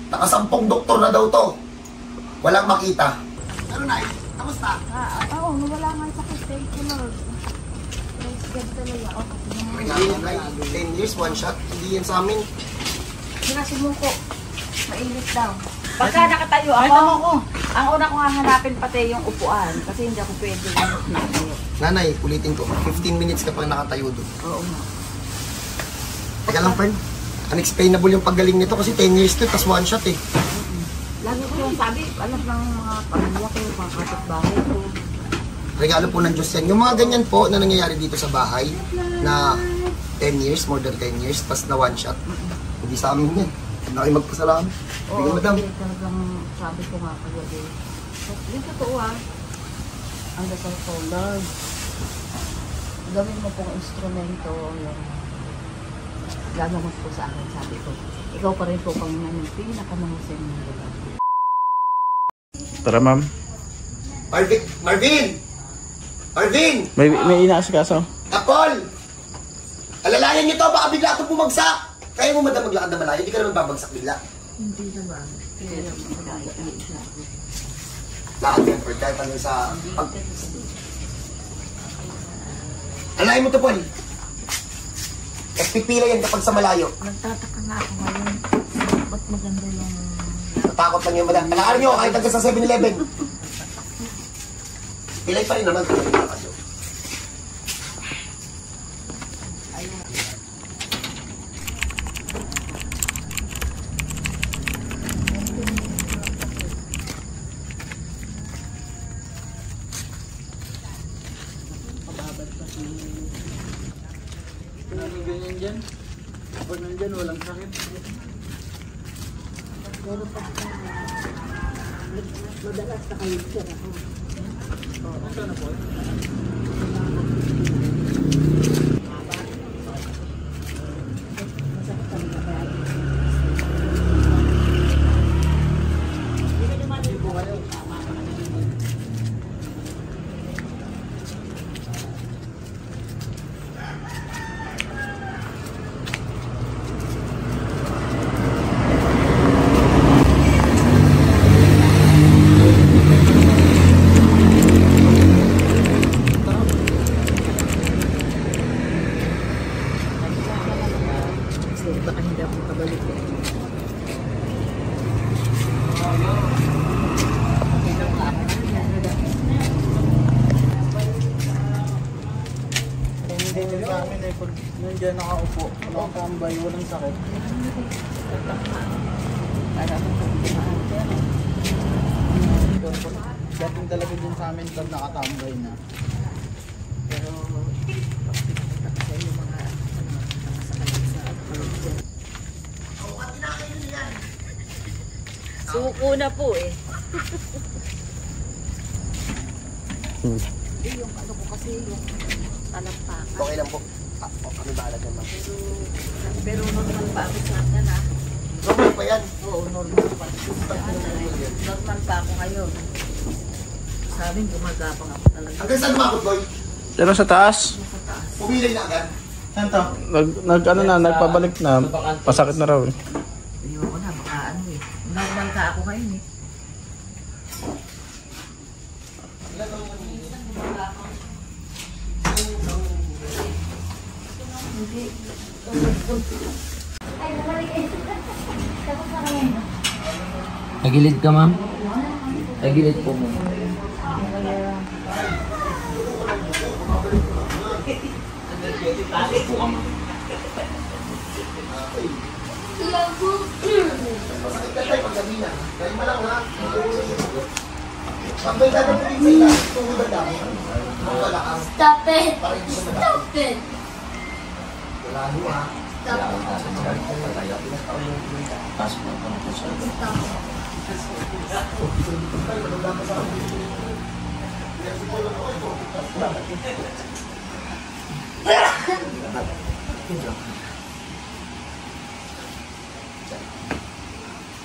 Nakasampung doktor na daw to. Walang makita. Ano na, kamusta? Oo, nawala nga sa kasi Lord. Praise God talaga. Okay. 10 years, one shot. Hindi yan sa amin. Sinasumuko. Mainit daw. Pagka nakatayo ako, ang una kong hahanapin pati yung upuan kasi hindi ako pwede nakatayo. Nanay, ulitin ko. 15 minutes ka pang nakatayo doon. Oo nga. Teka lang, Fern. Unexplainable yung paggaling nito kasi 10 years to, tas one shot eh. Lagi ko yung sabi, alam ng mga pamilya ko, mga kapitbahay ko. Regalo po ng Diyos yan. Yung mga ganyan po na nangyayari dito sa bahay na 10 years, more than 10 years, tas na one shot. Hindi sa amin yan. Hindi na kayo magpasalamat. Hindi madam. Talagang sabi ko nga kagabi. Yung totoo ang dasal ko, Lord, gawin mo pong instrumento yung gagamot po sa akin, sabi ko. Ikaw pa rin po Panginoon yung pinakamahusay ng lugar. Tara, ma'am. Marvin! Marvin! May inaasikaso. Apol! Alalayan niyo to, baka bigla ito bumagsak. Kaya mo madam maglakad na malayo, hindi ka naman babagsak bigla. Hindi naman. Kaya Lakad yan, Ferd, kahit ano sa... Alalayan mo to, Paul. At pipila yan kapag sa malayo. nagtataka nga ako ngayon. Ba't maganda yung... Natakot lang yung madam. Palakarin nyo, kahit hanggang sa 7-Eleven. Pilay pa rin naman. Ganyan dyan. Pag nandyan, walang sakit. Pero pag madalas na kayo siya ako. Ano po? Baka hindi ako makabalik. Hindi din sa amin eh. Pag nandyan nakaupo, walang tambay, walang sakit. Para ako pagkumaan. Dating talaga din sa amin pag nakatambay na. Pero kasi yung mga suko na po eh. Yung ano ko kasi yung talampakan. Okay lang po. Kami bahala dyan, ma'am. Pero normal pa ako sa akin Normal pa yan. Oo, normal pa. Normal pa ako ngayon. Sa amin, gumagapang ako talaga. Hanggang saan lumakot, boy? Pero sa taas, Pumilay na agad. saan to? Nagpabalik na, pasakit na raw eh. Ayoko na, baka ano eh. Normal ka ako ngayon eh. Hindi. Tagilid ka, ma'am? Tagilid po mo. Tatay, pagsabi na. Dahil mo lang, ha? Pag may dadating sa ila, tungod ang dami. Wala ka. Stop it! Stop it! Wala mo, ha? Stop it!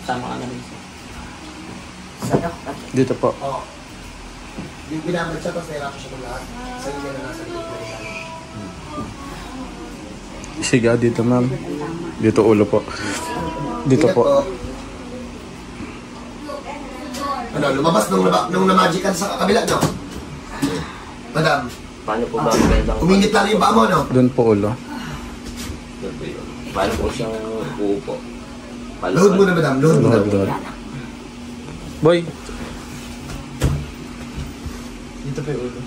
Sama ka na rin. Dito po. Oo. Yung binabad siya, tapos nahirapan siya ng lahat. Sa ila na nasa likod na rin. Siga dito, ma'am. Dito ulo po. Dito Ingat po. Ano, lumabas nung na-magic ka sa kabila, no? Madam, Paano po ba ang gandang... uminit lang yung paa mo, no? Doon po ulo. Doon po yun. Paano po siyang uupo? Load mo na, madam. Load mo na. Load. Boy. Dito po yung ulo.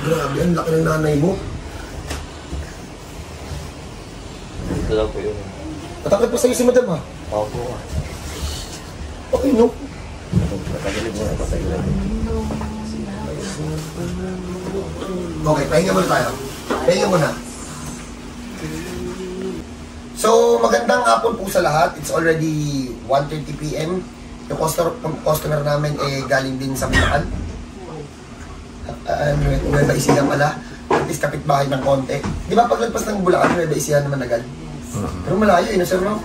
Grabe, ang laki ng nanay mo. Dito lang po yun. Matakot pa sa'yo si madam, ha? Opo. Okay, no? Okay, pahinga muna tayo. Pahinga muna. So, magandang hapon po sa lahat. It's already 1:30 PM. Yung customer namin galing din sa Bulacan. Nueva Ecija pala. At least kapitbahay ng konti. Di ba paglagpas ng Bulacan, Nueva Ecija naman agad? Pero malayo no, sir, no?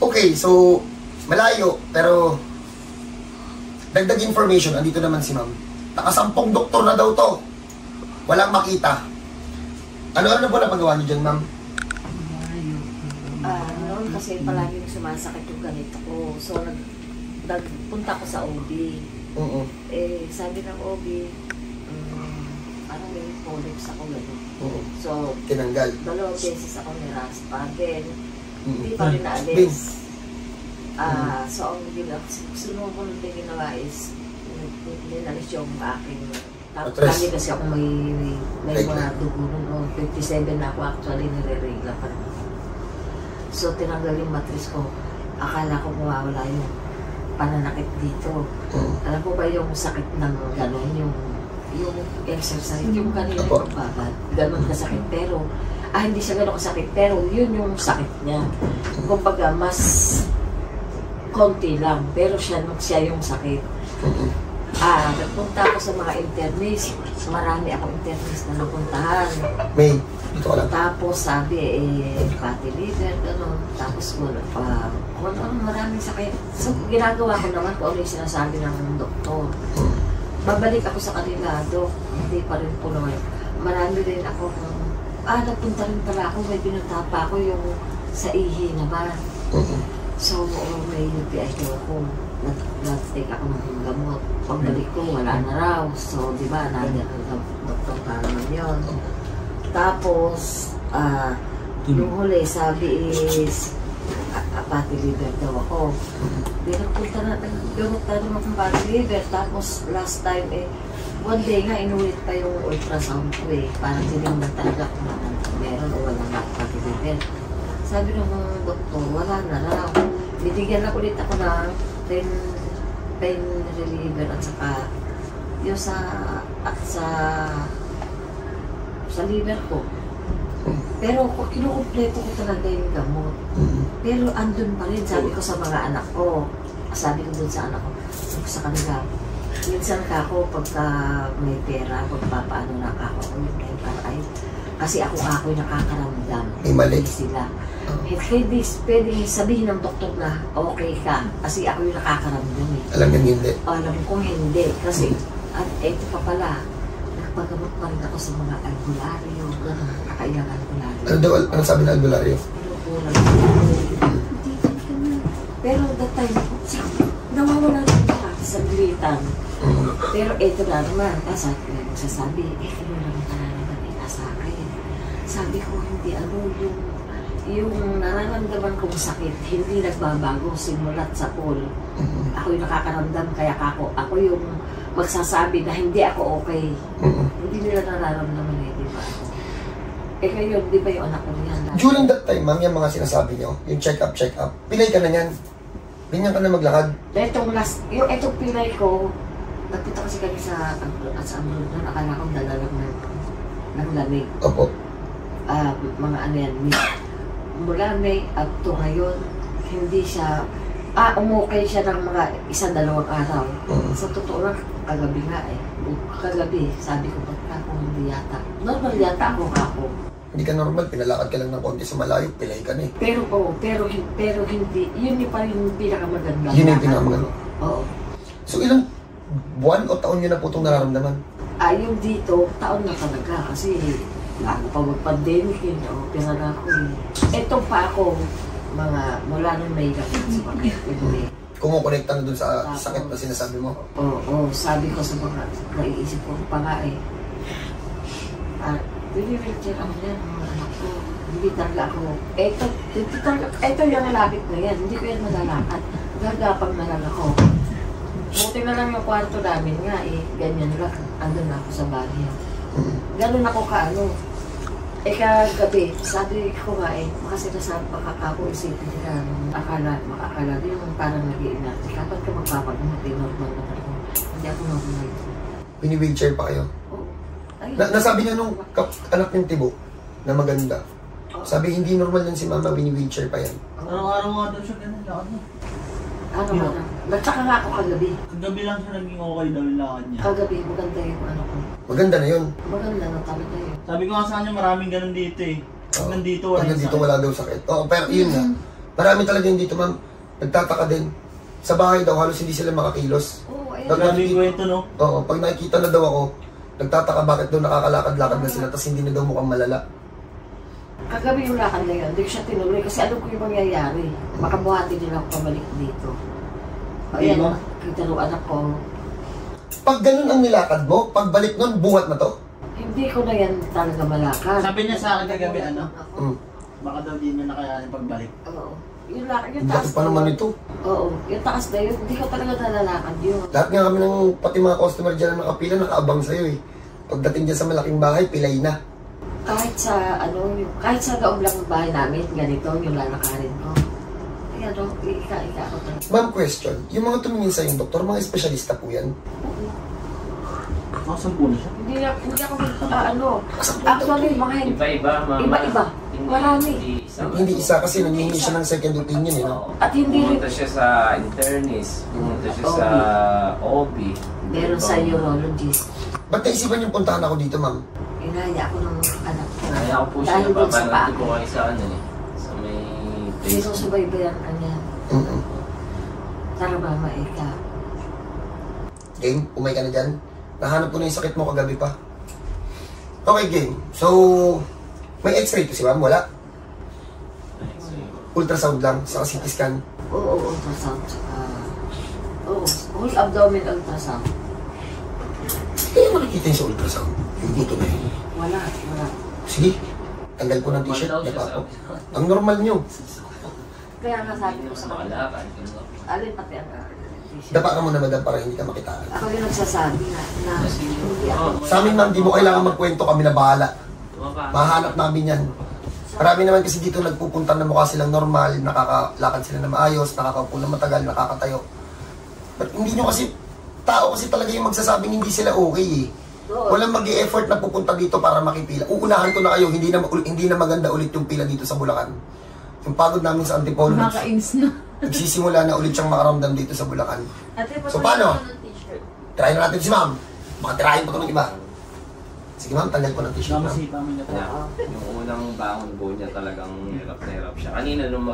Okay, so malayo, pero dagdag information, andito naman si ma'am. Nakasampung doktor na daw to. Walang makita. Ano na po napagawa niyo dyan, ma'am? Noon kasi palaging sumasakit yung ganito ko. So, nagpunta ko sa OB. Oo. Sabi ng OB, parang may polyps ako gano'n. Oo. So, Tinanggal. 2 beses ako niraspa. Then, hindi pa rin Bin. naalis. So, ang sunod ko nung ginawa is, ninalis yung aking, tapos Matras. lagi kasi ako may mga dugo noon. 57 na ako actually, nire-regla pa rin. So, tinanggal yung matris ko. Akala ko mawawala yung pananakit dito. Alam ko ba yung sakit ng gano'n, yung exercise, yung kanina yung pagbabad, gano'n kasakit. Pero, hindi siya gano'n kasakit, pero yun yung sakit niya. Kumbaga, mas konti lang, pero siya yung sakit. Nagpunta ako sa mga internist. Marami akong internist na napuntahan. May, dito ka lang. Tapos sabi, fatty liver, gano'n. Tapos maraming sakit. So, ginagawa ko naman kung ano yung sinasabi ng doktor. Babalik ako sa kanila, Dok. Hindi pa rin po naman. Marami rin ako nagpunta rin pala ako. May binunta pa ako yung sa ihi naman. So, may UTI ko ako. Nag-take ako ng gamot. Pagbalik ko, wala na raw. So, di ba, nandiyan ang doktor na naman yun. Tapos, yung huli, sabi is, fatty liver daw ako. Nagpunta na, naggamot na naman akong fatty liver. Tapos, last time, one day nga, inulit pa yung ultrasound ko Parang tinignan talaga kung meron o wala nga fatty liver. Sabi ng doktor, wala na raw. Binigyan na ulit ako ng pain reliever at saka yung sa liver ko. Pero kinukumpleto ko talaga yung gamot. Pero andun pa rin, sabi ko sa mga anak ko. Sabi ko dun sa anak ko, sabi ko sa kanila, minsan ka ako pagka may pera, pagpapaano na ako, kasi ako yung nakakaramdam. May mali. Sila. Hindi pwedeng sabihin ng doktor na okay ka, kasi ako yung nakakaramdam Alam niyo hindi. Alam ko hindi, kasi at eto pa pala, nagpagamot pa rin ako sa mga albularyo, kakailang albularyo. Ano sabi ng albularyo? Pero that time, nawawala na ako sa glitan. Pero eto na naman, sabi, eto na naman talaga sa akin. Sabi ko, hindi yung nararamdaman kong sakit, hindi nagbabago simulat sa pool. Ako yung nakakaramdam, kaya ako yung magsasabi na hindi ako okay. Hindi nila nararamdaman di ba? Ngayon, di ba yung anak ko niyan? During that time, ma'am, yung mga sinasabi niyo, yung check-up, pilay ka na yan. Ganyan ka na maglakad. Itong pilay ko, nagpunta kasi kami sa abroad na akala kong dalalang ng lamig. Opo. Mga ano yan, mula May up to ngayon, hindi siya, umukay siya ng mga 1-2 araw. Sa totoo lang, kagabi nga Kagabi, sabi ko, ba't ako hindi yata? Normal yata ako. Hindi ka normal, pinalakad ka lang ng konti sa malayo, pilay ka na Pero hindi, yun yung pa yung pinakamaganda. Yun yung pinakamaganda. Oo. So ilang buwan o taon nyo na po itong nararamdaman? Yung dito, taon na talaga kasi Bago pa mag-pandemic yun, opera na ako eh. Etong pa ako, mga mula nung may gapit sa bakit. Kumukonekta na dun sa sakit na sinasabi mo. Oo, sabi ko sa mga, naiisip ko pa nga eh. Wheelchair ako yan, mga anak ko. Hindi talaga ako. Eto yung nalapit na yan, hindi ko yan malalakad. Gagapang na lang ako. Buti na lang yung kwarto namin nga eh, ganyan lang. Andun na ako sa bahay. Ganun ako kaano. Kagabi, sabi ko nga eh, makasinasabi pakakako isipin nila, makakala din yung parang nag-iinat. Kapag ka magpapagamot, normal na ako. Hindi ako normal. Pini-wheelchair pa kayo? Oo. Nasabi niya nung anak niyong tibo na maganda. Sabi, hindi normal yan si mama, bini-wheelchair pa yan. Araw-araw nga daw siya ganun, lakad mo. Ano ba na? Natsaka nga ako kagabi. Kagabi lang siya naging okay daw yung lakad niya. Kagabi, maganda yung ano ko. Maganda na yun. Maganda na talaga yun. Sabi ko nga sa kanya, maraming ganun dito eh. Pag nandito, wala Pag nandito wala daw sakit. Oo, pero yun nga. Marami talaga yun dito, ma'am. Nagtataka din. Sa bahay daw, halos hindi sila makakilos. Oo, ayun. Maraming kwento, no? Oo, pag nakikita na daw ako, nagtataka bakit daw nakakalakad-lakad na sila, tapos hindi na daw mukhang malala. Kagabi yung lakad na yun, hindi ko siya tinuloy kasi alam ko yung mangyayari. Makabuhati nila ako pabalik dito. Ayan, Diba? kita nung anak ko. Pag ganun ang nilakad mo, pagbalik nun, buhat na to. Hindi ko na yan talaga malakad. Sabi niya sa akin kagabi, ano? Mm. Baka daw di niya nakayanin pagbalik. Oo. Yung lakad, yung Ang taas laki pa naman ito. Oo, yung taas na yun, hindi ko talaga nalalakad yun. Lahat nga kami ng, pati mga customer dyan na nakapila, nakaabang sa'yo eh. Pagdating dyan sa malaking bahay, pilay na. Kahit sa, kahit sa loob lang ng bahay namin, ganito yung lalakarin ko. Kaya ika ako talaga. Ma'am, question. Yung mga tumingin sa yung doktor, mga espesyalista po yan. Nakasampu na siya. Hindi ako, actually, mga Iba-iba, mama. Iba-iba. Marami. Hindi isa kasi nangihingi siya ng second opinion eh. No? At hindi rin, Pumunta siya sa internist, pumunta siya sa OB. meron sa urologist. Ba't naisipan yung puntahan ako dito, ma'am? Inaya ako ng anak ko. Kaya ako po siya Dahil dun sa napapanood paa. ko kayo sa ano eh. Sa may Facebook. Sinusubaybayan ka niya. Tara mama, ika. Game, umay ka na dyan. Nahanap ko na yung sakit mo kagabi pa. Okay, game. So, may x-ray to si ma'am? Wala? Ultrasound lang, sa CT scan. Oo, ultrasound. Whole abdomen ultrasound. Hindi mo nakikita yung sa ultrasound. Yung buto na yun. Wala. Sige, tanggal ko ng t-shirt. Normal daw siya, Dapa ko. sabi ko. Ang normal nyo. Kaya nga sabi ko sa kanila, Makalakad. alin pati ang Dapa ka muna madam para hindi ka makitaan. Ako yung nagsasabi na hindi ako. Sa amin ma'am, di mo kailangan magkwento, kami na bahala. Mahanap namin yan. Marami naman kasi dito nagpupunta na mukha silang normal, nakakalakad sila na maayos, nakakaupo na matagal, nakakatayo. But hindi nyo kasi, tao kasi talaga yung magsasabing hindi sila okay eh. Walang mag-i-effort na pupunta dito para makipila. Uunahan ko na kayo, hindi na maganda ulit yung pila dito sa Bulacan. Yung pagod namin sa Antipolo, Nakakainis na. nagsisimula na ulit siyang makaramdam dito sa Bulacan. So paano? Try na natin si ma'am. Baka tirahin pa ito ng iba. Sige ma'am, tanggal ko ng t-shirt ma'am. Namasipa mo niya po. Yung unang bangon po niya talagang hirap na hirap siya. Kanina nung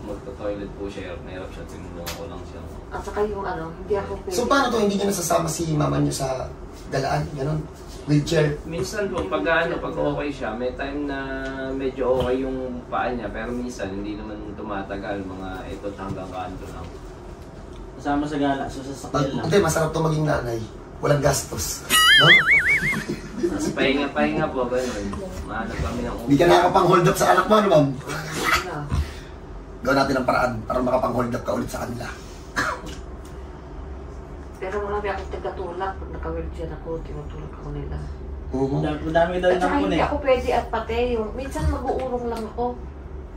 magto-toilet po siya, hirap na hirap siya. Tinulungan ko lang siya. At saka yung hindi ako pwede. So paano to, hindi niyo nasasama si mama niyo sa galaan, gano'n? Wheelchair? Minsan po, pag okay siya, may time na medyo okay yung paa niya, pero minsan hindi naman tumatagal, mga ito hanggang kanto lang. Kasama sa gala, so sasakyan lang. Hindi, masarap to maging nanay. Walang gastos. No? Mas pahinga po, gano'n. Mahanap kami ng Hindi ka nakakapang-hold up sa anak mo, ano ma'am? Wala. Gawin natin ang paraan para makapang-hold up ka ulit sa kanila. Pero marami akong tagatulak. Pag naka-wheelchair ako, tinutulak ako nila. Madami daw At yung saka nampun hindi eh. ako pwede at pati yung, minsan mag-uurong lang ako.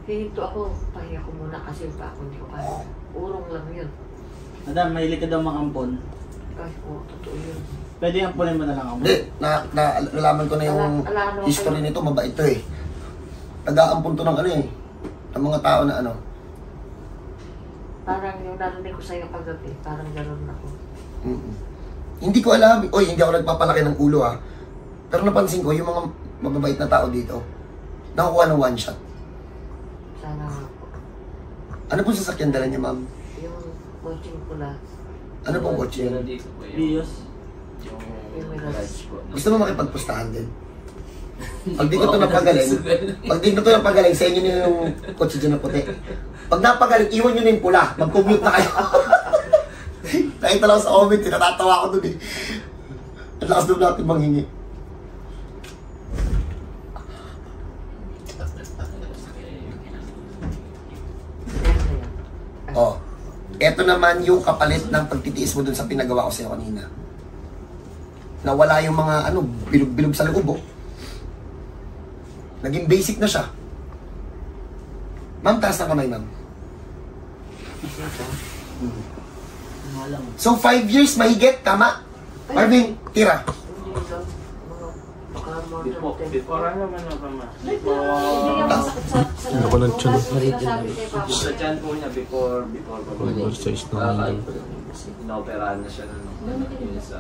Hihinto ako, pahinga ko muna kasi pa ako hindi ko kaya. Urong lang yun. Madam, mahilig ka daw makampon. Kasi totoo yun. Pwede ampunin mo na lang ako. Hindi, nalaman ko na yung history nito, mabait to eh. Nag-aampun to ng ano eh, ng mga tao na ano. Parang yung narinig ko sa'yo kagabi, parang gano'n ako. Hindi ko alam, hindi ako nagpapalaki ng ulo ha. Pero napansin ko, yung mga mababait na tao dito, nakakuha ng one shot. Sana nga po. Ano pong sasakyan dala niya, ma'am? Yung coaching ko na, Ano pong kotse? Yun dito po yung Bios. garage po. Gusto mo makipagpustahan din? Pag di ko ito napagaling, sa inyo na yung kotse dyan na puti. Pag napagaling, iwan nyo na yung pula. Mag-commute na kayo. Nakita lang sa comment, natatawa ko dun eh. Ang lakas doon natin manghingi. Oh, eto naman yung kapalit ng pagtitiis mo dun sa pinagawa ko sa'yo kanina. Nawala yung mga bilog-bilog sa loob, oh. Naging basic na siya. Ma'am, taas na kamay, ma'am. So, 5 years mahigit, tama? Marvin, tira. Before ano man pa ma? Ano ko ng tiyan? Sa tiyan po niya before Oversize na inoperahan na siya yun sa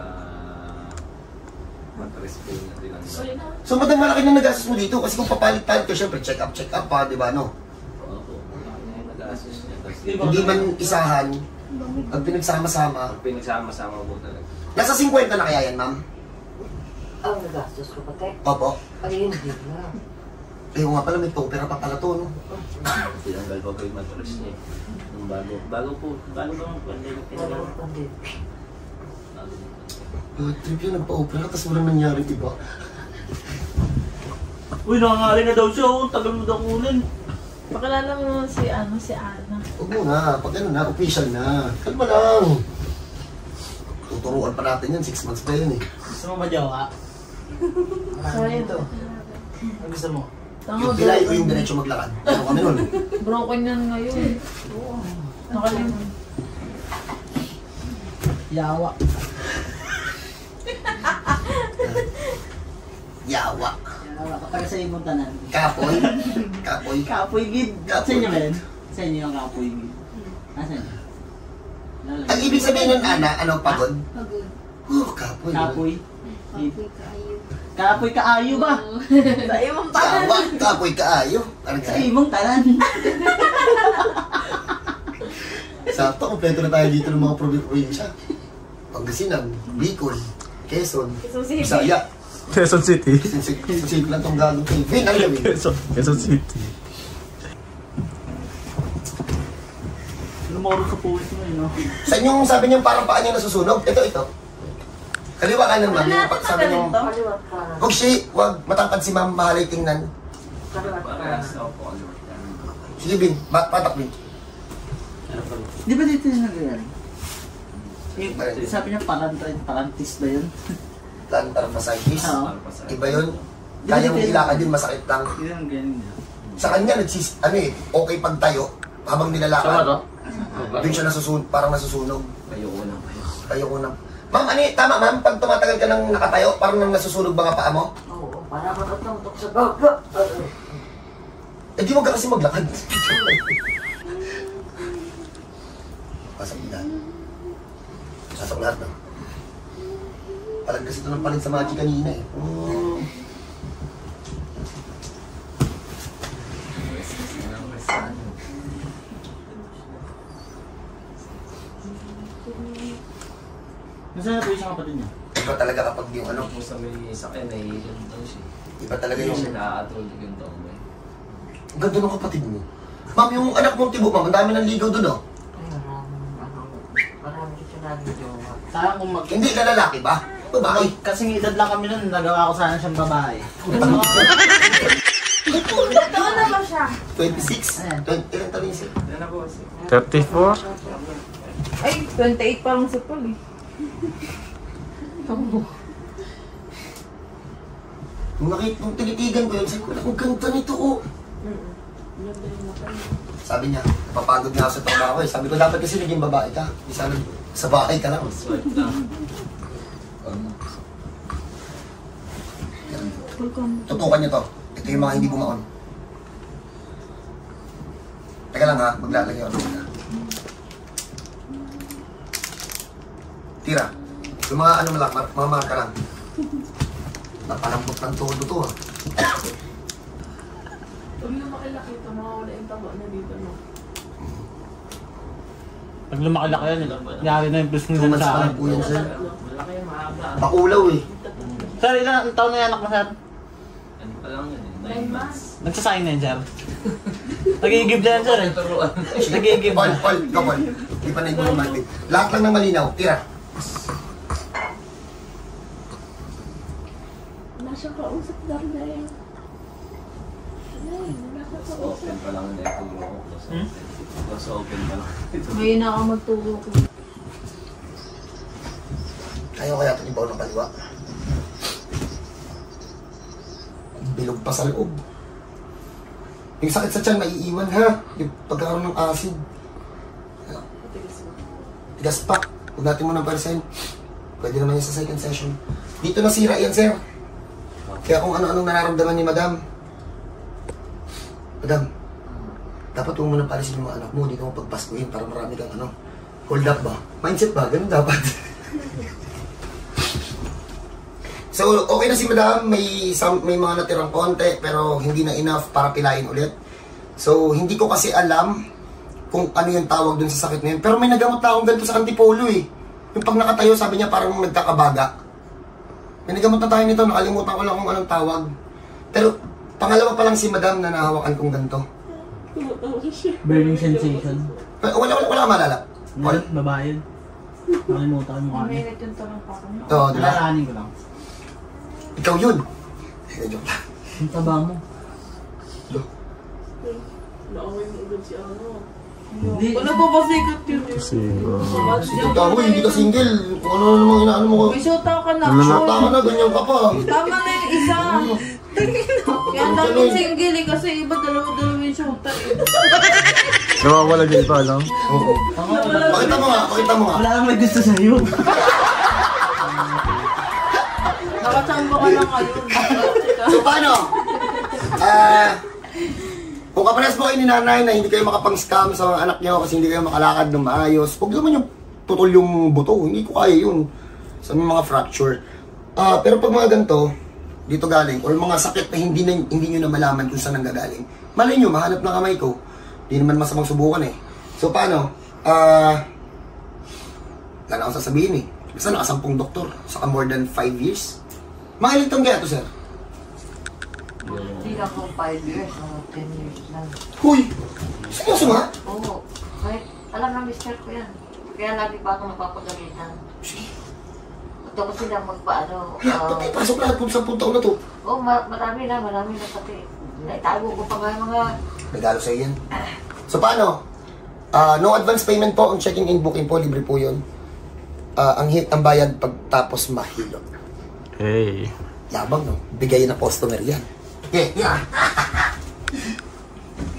mattress po niya tinanggal. So, madang malaki na nagastos mo dito kasi kung papalit-palit ka, syempre, check up pa, di ba, no? Opo, malaki na yung nag-assist niya. Hindi man isahan, pag pinagsama-sama. Pinagsama-sama po talaga. Nasa 50 na kaya yan, ma'am? Ang nagastos ko pati. Opo. Ay, hindi na. Ayaw nga pala, may topera pa pala to, no? Tinanggal pa po yung mattress niya. Nung bago po ang pandemic tinanggal. Trip yun, nagpa-opera, tapos walang nangyari, di ba? Uy, nangangali na daw siya. Oh. Tagal mo daw kunin. Pakilala mo si Ana. Huwag mo na, pag ano na, official na. Kalma lang. Tuturuan pa natin yan, 6 months pa yun eh. Gusto mo ba jawa? Sorry. Ito. Ano gusto mo? Yung pilay ko yung diretso maglakad. Ano kami nun? Broken yan ngayon. Oo. Nakalimutan. Yawa. Yawa. Yawa. Kapag sa ibang tanan. Kapoy. Kapoy. Kapoy gid. Kapoy. Sa inyo ba yun? Sa inyo yung kapoy gid. Nasaan niyo? Ang ibig sabihin nun, Ana, ano, pagod? Pagod. Kapoy. Kapoy. Kapoy kaayo. Kapoy kaayo ba? Sa imong Yawa, kapoy kaayo. Ano Sa ka? imong tanan. Sakto, kompleto na tayo dito ng mga probinsya. Pangasinan, Bicol, Quezon, Bisaya. Quezon City. Quezon City lang itong gagawin kayo. Vin, ano gawin? Quezon City. Lumoro sa puwis mo yun, no? Sa inyong sabi niyo parang paa niyo nasusunog. Ito. Kaliwa kanan, ma'am. Yung sabi niyo, Kaliwat ka. wag matangkad si ma'am, mahalay tingnan. Kaliwat ka. Parehas na po. Sige, Bin, patak, Bin. Di ba dito yung nangyayari? Sabi niya parantis ba yun? Plantar fasciitis. Oo. Iba yun. Kaya mong ilakad din, masakit lang. Yun ang ganyan niya. Sa kanya, okay pag tayo, habang nilalakad. Doon siya nasusunog, parang nasusunog. Kayo unang. Ma'am, tama ma'am, pag tumatagal ka ng nakatayo, parang nang nasusunog ba nga paa mo? Oo, para matatuntok sa baba. Eh di wag ka kasi maglakad. Pasok nila. Pasok lahat na. Palag kasi ito ng palig sa Magic kanina eh. Nasaan na po isang kapatid niya? Iba talaga kapag yung ano, Kung sa may sakyan, nahihilin daw siya. iba talaga Hindi yung... siya nakakatulog yung taong may. Ang ganda ng kapatid mo. Ma'am, yung anak mong tibo, ma'am, ang dami ng ligaw doon, oh. Ay, maraming dito na dito. Saan kung mag... Hindi na lalaki ba? Babae. Kasing edad lang kami nun, nagawa ko sana siyang babae. Totoo na ba siya? 26? Ayan. Ilan taon yun siya? Yan ako kasi. 34? Ay, 28 pa lang si Paul eh. Nung tinitigan ko yun, sabi ko, ang ganda nito, oh. Sabi niya, napapagod nga ako sa trabaho eh. Sabi ko, dapat kasi naging babae ka. Di sana sa bahay ka lang. Swipe lang. Tutukan niyo to. Ito yung mga hindi bumaon. Teka lang ha, maglalagay ako na. Tira. Yung mga ano lang, mga marka lang. Napalambot ng todo to ha. Pag lumaki-laki ito, mawawala yung taba na dito, no? Pag lumaki-laki yan, nangyari na yung plus nila Tumas sa pa akin. lang po yan sir. Malaki yung mahaba. Pakulaw eh. Sir, ilang taon na yung anak mo, sir? Ano pa lang yun 9 months. Nagsasign na yan, sir. Nagigib na yan, sir. Nagigib Paul, na. Paul, ikaw, Paul. Di pa na-implement. Lahat lang ng malinaw. Tira. Nasa kausap lang na yun. Open pa lang na ituro ko. Close open pa lang. Ngayon na ako magturo ko. Ayaw kaya itong ibaw ng kaliwa. Bilog pa sa loob. Yung sakit sa tiyan, maiiwan ha. Yung pagkakaroon ng acid. Tigas pa. Huwag natin muna percent. Pwede naman yan sa second session. Dito nasira yan, sir. Kaya kung ano-anong nararamdaman ni madam. Madam, dapat huwag mo nang palisin yung mga anak mo. Dito mo pagpaskuhin para marami kang ano. Hold up ba? Mindset ba? Ganun dapat. So, okay na si madam, may mga natirang konti, pero hindi na enough para pilayin ulit. So, hindi ko kasi alam kung ano yung tawag dun sa sakit na yun. Pero may nagamot na akong ganito sa Antipolo eh. Yung pag nakatayo, sabi niya parang nagkakabaga. May nagamot na tayo nito, nakalimutan ko lang kung anong tawag. Pero, pangalawa pa lang si madam na nahawakan kong ganito. Burning sensation. Wala ka malala. Paul? Babae. Nakalimutan mo kami. Minute yung tanong pa ko. Oo, di ba? Nalalahanin ko lang. Ikaw yun. Joke lang. Ang taba mo. Hindi. Wala pa ba sikat yun? Kasi, Ito ako, hindi ka single. Kung ano namang inaano mo ko. May shota ka na. Shota ka na, ganyan ka pa. Tama na yung isa. Kaya ang dami single eh, kasi iba dalawa-dalawa yung shota eh. nawawala din pa lang. Oo. Pakita mo nga, pakita mo nga. Wala kang may gusto sa'yo. Nakachamba ka lang ngayon. So paano? Kung kapares mo kayo ni nanay na hindi kayo makapang-scam sa mga anak nyo kasi hindi kayo makalakad ng maayos, huwag naman yung putol yung buto. Hindi ko kaya yun sa mga fracture. Pero pag mga ganito, dito galing, or mga sakit na hindi nyo na malaman kung saan nanggagaling, malay nyo, mahanap na kamay ko. Hindi naman masamang subukan eh. So paano? Wala na akong sasabihin eh. Basta nakasampung doktor, saka more than 5 years. Mga ilang taon kaya ito, sir? Hindi lang ako 5 years, 10 years lang. Huy! Seryoso nga? Oo. Kahit alam ng mister ko yan. Kaya lagi pa ako napapagalitan. Ito ko sila magpaano. Patay, pasok lahat kung 10 taon na to. Oo, marami na pati. Naitago ko pa nga yung mga... Regalo sa'yo yan. So paano? No advance payment po. Ang checking in booking po, libre po yun. Ang bayad pagtapos mahilo. Hey. Labang no? Bigay na customer yan. Okay, yeah.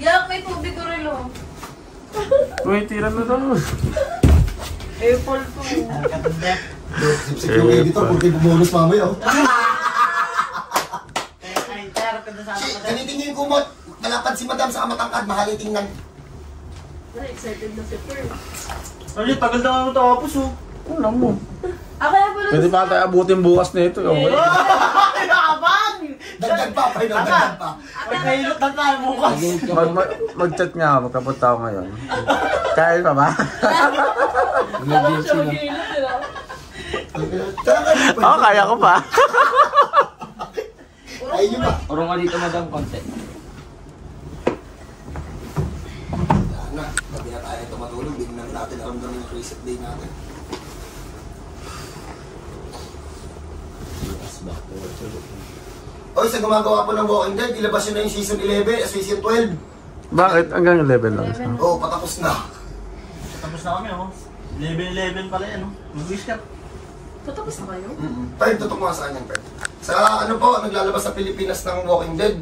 Yak, may tubig ko rin oh. Uy, tira na daw. Apple to. Sip-sip yung editor, kung kayo bubonus mamaya. Gamitin niyo yung kumot. Malapad si madam sa kamatangkad, mahali tingnan. Excited na si Per. Ano, tagal na ako tapos oh. Ano lang mo? Akala ko lang Pwede pa tayo abutin bukas na ito. Dagdag pa, dagdag pa. May nahilot na tayo bukas. Mag-chat nga ako, magkapunta ako ngayon. Kaya pa ba? alam siya mag-iinit nila. Oo, kaya ko pa. Ayun yun ba? Urong ka dito, madam, konti. Na, gabi na tayo ito matulog. Hindi na natin naramdaman yung reset day natin. Oy, sa gumagawa po ng Walking Dead, ilabas yun na yung season 11, season 12. Bakit? Hanggang 11 lang siya. Oo, patapos na. Tapos na kami oh. Level 11 pala yan oh. Mag-wish ka. Tatapos na kayo? Perd, tutok mo sa kanyang Perd. Sa ano po, naglalabas sa Pilipinas ng Walking Dead.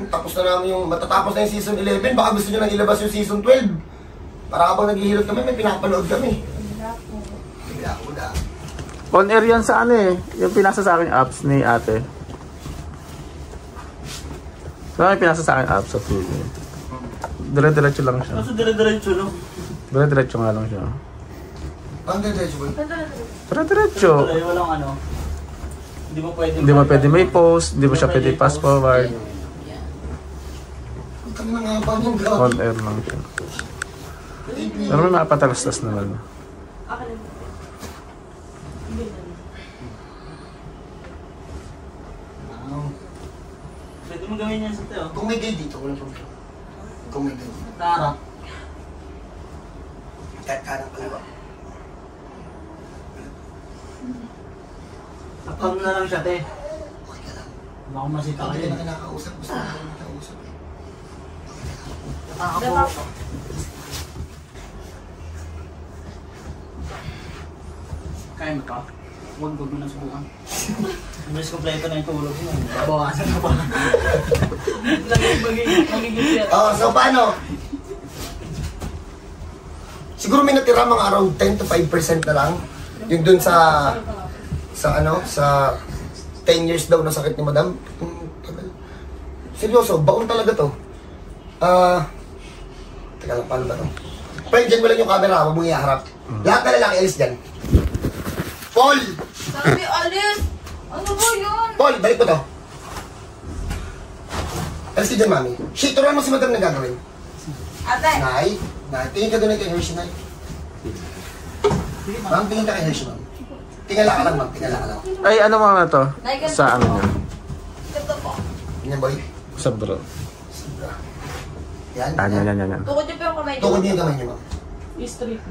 Tapos na namin yung, matatapos na yung season 11, baka gusto nyo nang ilabas yung season 12. Para habang naghihilot kami, may pinapanood kami. Bigla ko na. On air yan sa ano eh. Yung pinasa sa akin apps ni ate. So, yung pinasa sa akin apps sa TV. Dire-diretso lang siya. Kaso dire-diretso no? Dire-diretso nga lang siya. Ang diretso ba? Dire-diretso. Wala, walang ano. Hindi mo pwede. Hindi mo pwede may post, hindi mo siya pwede fast forward. Ang kami nga ba yung gawin? On air lang siya. Pero may mga patalastas naman. Pwede mo gawin yan sa tayo. Kung may guide dito, walang problema. Kung may guide. Tara. Kahit kanang kaliwa. Tapang na lang siya, te. Okay ka lang. Baka masita Hindi kayo. ka na kinakausap. Gusto mo na kinakausap eh. Ako. Kaya mo pa? Huwag mo na subukan. Mas kompleto na yung tulog mo. Bawasan ka pa. Magiging So paano? Siguro may natira mga around 10 to 5% na lang. Yung dun sa 10 years daw na sakit ni madam. Seryoso, baon talaga to. Teka lang, paano ba to? Friend, dyan mo lang yung camera, huwag mong iharap. Lahat na lalaki, alis dyan. Paul! Sabi, alis! Ano ba yun? Paul, balik mo to. Alis ka dyan, mami. Shit, turuan mo si madam na gagawin. Ate! Nay, tingin ka doon kay Hershey, Nay. Ma'am, tingin ka kay Hershey, ma'am. Tingala ka lang, ma'am. Tingala ka lang. Ay, ano mga to? Sa ano niya? Ito po. Ganyan, boy. Sa bro. Yan. Yan. Tukod niyo pa yung kamay niyo. Tukod niyo yung kamay niyo, ma'am. Street.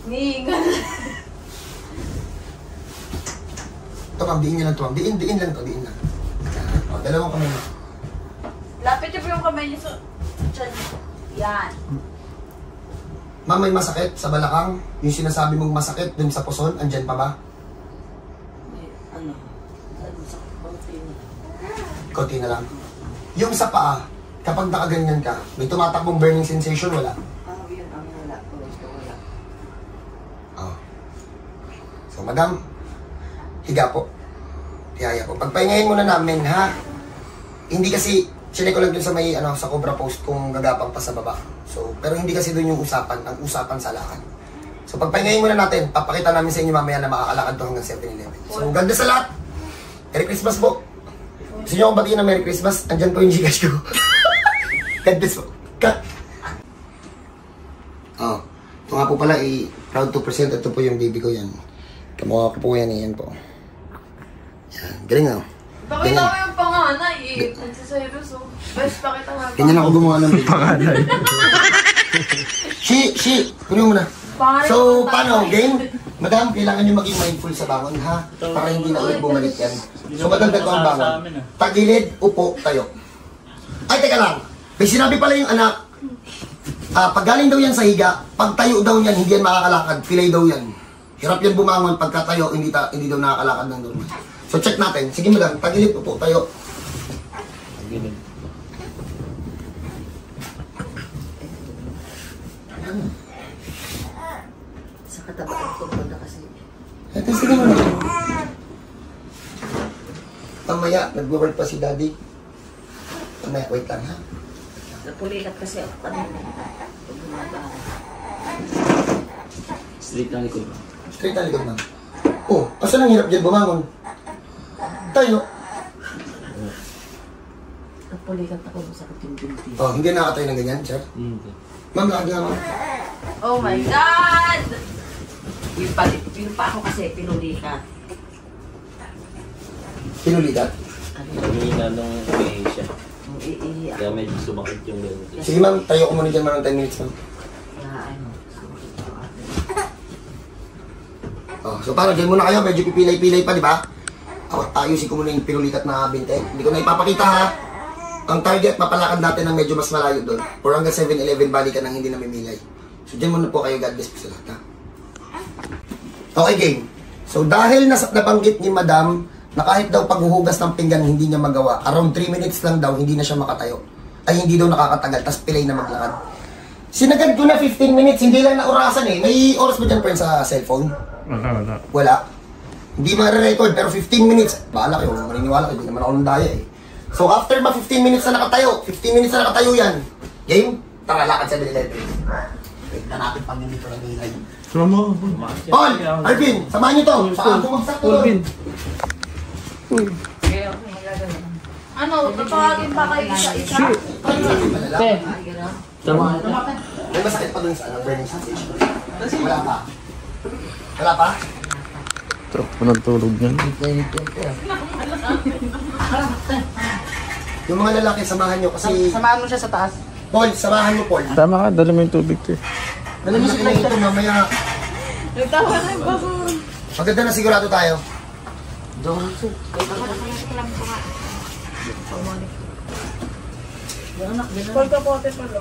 Nigan. Ito, ma'am. Diin niyo lang ito, ma'am. Diin lang ito. Diin lang. O, dalawang kamay, ma'am. Lapit niyo pa yung kamay niyo sa tiyan niyo. Yan. Ma'am, may masakit sa balakang. Yung sinasabi mong masakit dun sa puson, andyan pa ba? Ano? Sa konti na. Konti na lang. Yung sa paa, kapag nakaganyan ka, may tumatakbong burning sensation, wala? Yun ang wala. Wala. Oh. So, madam, higa po. Tiyaya po. Pagpahingahin muna namin, ha? Hindi kasi, chinek ko lang dun sa may, sa Cobra Post kung gagapang pa sa baba. So, pero hindi kasi dun yung usapan, ang usapan sa lakad. So, pagpahingahin muna natin, papakita namin sa inyo mamaya na makakalakad to hanggang 7-11. So, ganda sa lahat! Merry Christmas po! Gusto nyo akong batiin ng Merry Christmas? Andyan po yung Gcash ko. God bless po. Ito nga po pala, proud to present. Ito po yung baby ko yan. Kamukha ko po yan, yan po. Yan, galing nga. Pakita mo yung panganay eh. Nagsiselos oh. Best, pakita mo yung Ganyan ako gumawa ng baby. Panganay. Kunin mo na. panganay. So, paano? Game? Madam, kailangan nyo maging mindful sa bangon, ha? Para hindi na ulit bumalik yan. So, madagdag ko ang bangon. Tagilid, upo, tayo. Ay, teka lang. May sinabi pala yung anak, pag galing daw yan sa higa, pag tayo daw yan, hindi yan makakalakad. Pilay daw yan. Hirap yan bumangon. Pagka tayo, hindi daw nakakalakad ng normal. So, check natin. Sige madam, tagilid, upo, tayo. Tagilid. Sa katabaan ko pagka kasi. Ito, sige mo na. Mamaya, nag-work pa si daddy. Mamaya, wait lang ha. Napulikat kasi ako kanina. Pag bumabaan. Straight lang ito. Straight na likod ma'am. Oh, asan ang hirap dyan bumangon? Tayo. Napulikat ako sa kating binti. Oh, hindi nakatayo ng ganyan, sir. Ma'am, lakad nga ma'am. Oh my God! Yung pa ako kasi pinulikat. Pinulikat. Kanina nung umihi siya. Yung iiyak. Kaya medyo sumakit yung gano'n. Sige ma'am, tayo ko muna dyan ma'am ng 10 minutes ma'am. Oh, so parang dyan muna kayo, medyo pipilay-pilay pa, di ba? Ayusin ko muna yung pinulikat na binte. Hindi ko na ipapakita ha. Ang target, mapalakad natin ng medyo mas malayo doon. Or hanggang 7-11, balikan ng hindi namimilay. So dyan muna po kayo, God bless po sa lahat ha. Okay, game. So dahil nabanggit ni Madam na kahit daw paghuhugas ng pinggan hindi niya magawa, around 3 minutes lang daw, hindi na siya makatayo. Ay, hindi daw nakakatagal, tas pilay na maglakad. Sinagad ko na 15 minutes, hindi lang naurasan eh. May oras ba dyan, friend, sa cellphone? Wala. Wala. Hindi ma-record, pero 15 minutes. Bahala kayo, maniniwala kayo, hindi naman ako ng daya eh. So after 15 minutes na nakatayo, 15 minutes na nakatayo yan. Game, tara, lakad sa 7-11. Wait na natin pang dito lang yung live. Sama. Paul! Arvin! Samahan niyo to! Saan bumagsak to doon? Ano, tatawagin pa kayo isa-isa? Tama. May masakit pa dun sa burning sensation. Wala pa. Wala pa? Trap po ng tulog niyan. Yung mga lalaki, samahan nyo kasi... Samahan mo siya sa taas. Paul, samahan mo, Paul. Tama ka, dali mo yung tubig ko eh. Dali mo si Laki na ito, mamaya. Nagtawa na yung baso. Maganda na sigurado tayo. Call ka po, ate Polo.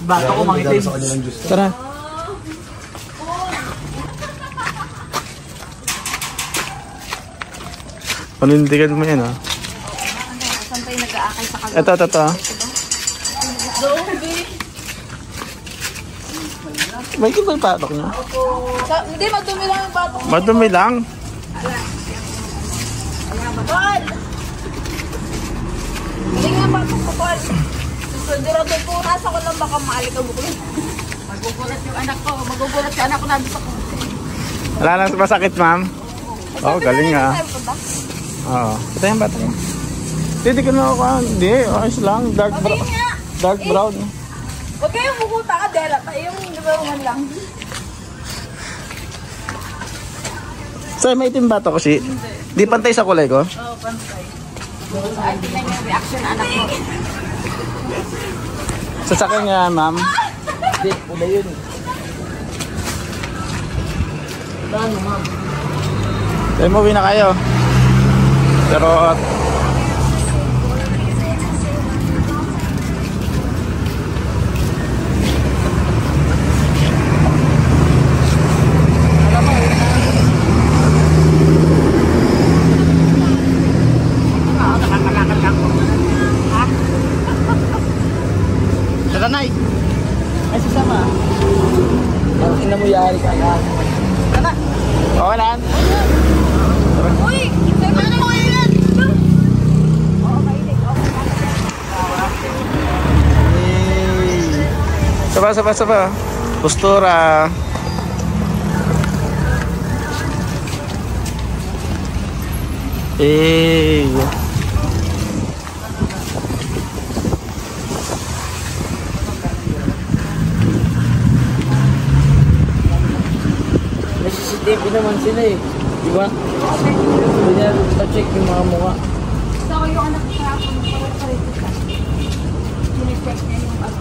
Bato ko mangitim. Tara. Panindigan mo yan, ha? Saan tayo nag-aakay sa kagabi? Ito. May iba yung patok niya. Hindi, madumi lang yung bato. Madumi lang. Paul! Hindi nga bato ko, Paul. Susunod ko, nasa ko lang baka maalikabok lang. Magugulat yung anak ko. Magugulat yung anak ko nandito sa kotse. Wala nang masakit, ma'am. Oo, galing nga. Oo. Ito yung bata niya. Hindi ko na ako. Hindi, ayos lang. Dark brown. Dark brown. Huwag kayong bukuta ka, Dela. Yung nabaruhan lang. Sa'yo, may itim ba ito kasi? Di pantay sa kulay ko? Oo, pantay. Ay, tingnan niyo yung reaction ng anak ko. Sasakyan nga, ma'am. Hindi, wala yun. Paano, ma'am? Tayo, umuwi na kayo. Pero... Nanay! Ay, sasama. Ang inamuyari ka yan. Tara! Okay na. Uy! Sabi mo yan! Saba. Postura. May CCTV naman sila eh. Di ba? Sabi niya, pa-check yung mga mukha. Gusto ko yung anak ko sa ako. Parito ka. Sinecheck niya yung ano.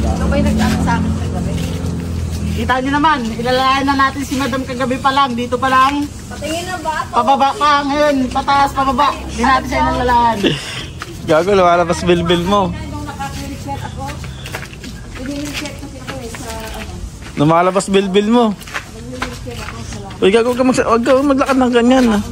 Ano ba yung nag-ano sa akin kagabi? Kita niyo naman, ilalayan na natin si Madam kagabi pa lang. Dito pa lang. Patingin na ba? Pababa pa ngayon. Pataas, pababa. Hindi natin siya ilalayan. Gago, lumalabas bilbil mo. Nung nakaka-recheck ako, pinili-check kasi ako sa ano. Lumalabas bilbil mo. Uy, gago, huwag ka maglakad ng ganyan. Ano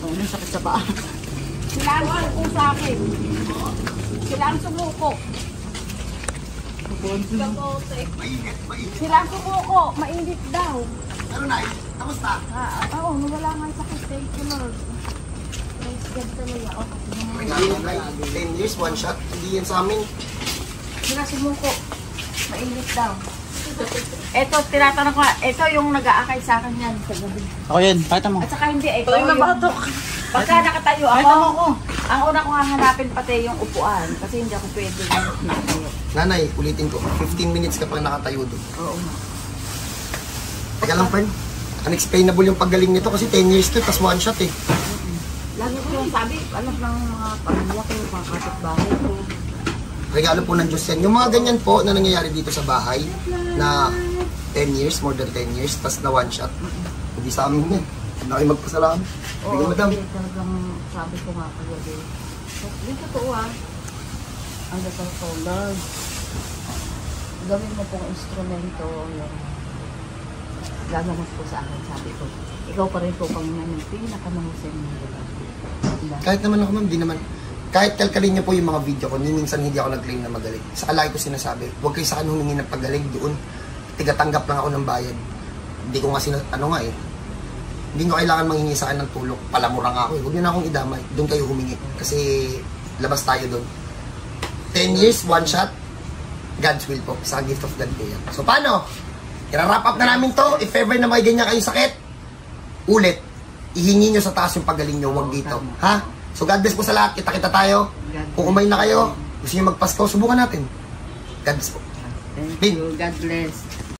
yung sakit sa paa? Sila ang sumuko sa akin. Sila ang sumuko. Sila ang sumuko. Mainit daw. Pero Nay, kamusta? Oo, nawala nga yung sakit. Thank you, Lord. Praise God talaga. Okay. Regalo Nay, 10 years, one shot. Hindi yan sa amin. Sila sumuko. Mainit daw. Ito, tinatanong ko, ito yung nag-aakay sa akin yan sa gabi. Ako yun, pakita mo. At saka hindi, ito Uy, yung... mabatok. Pagka nakatayo Pakita mo ako, ako. ang una ko hahanapin pati yung upuan kasi hindi ako pwede nakatayo. Nanay, ulitin ko. 15 minutes ka pa nakatayo doon. Oo nga. Teka lang, Fern. Unexplainable yung paggaling nito kasi 10 years to, tas one shot eh. Lagi ko yung sabi, alam ng mga pamilya ko, mga kapitbahay ko. Regalo po ng Diyos yan. Yung mga ganyan po na nangyayari dito sa bahay na 10 years, more than 10 years, tas na one shot. Hindi sa amin yan. Hindi na kayo magpasalamat. Hindi Oo, madam. kasi talagang sabi ko nga kagabi. So, yung totoo ang dasal ko, Lord, gawin mo pong instrumento yung gagamot po sa akin, sabi ko. Ikaw pa rin po, Panginoon, yung pinakamahusay ng diba? Kahit naman ako ma'am, di naman. Kahit kalkalin niyo po yung mga video ko, minsan hindi ako nag-claim na magaling. Sa kalaki ko sinasabi, huwag kayo sa akin humingi ng pagaling doon. Tigatanggap lang ako ng bayad. Hindi ko nga hindi ko kailangan manghingi sa akin ng tulong. Palamura nga ako eh. Huwag niyo na akong idamay. Doon kayo humingi. Kasi labas tayo doon. 10 years, one shot. God's will po. Sa gift of God po yan. So paano? I-wrap up na namin to. If ever na may ganyan kayong sakit, ulit, ihingi nyo sa taas yung pagaling nyo. Huwag dito. Ha? So God bless po sa lahat. Kita-kita tayo. Kung kumain na kayo, gusto nyo magpasko, subukan natin. God bless po. Thank you. God bless.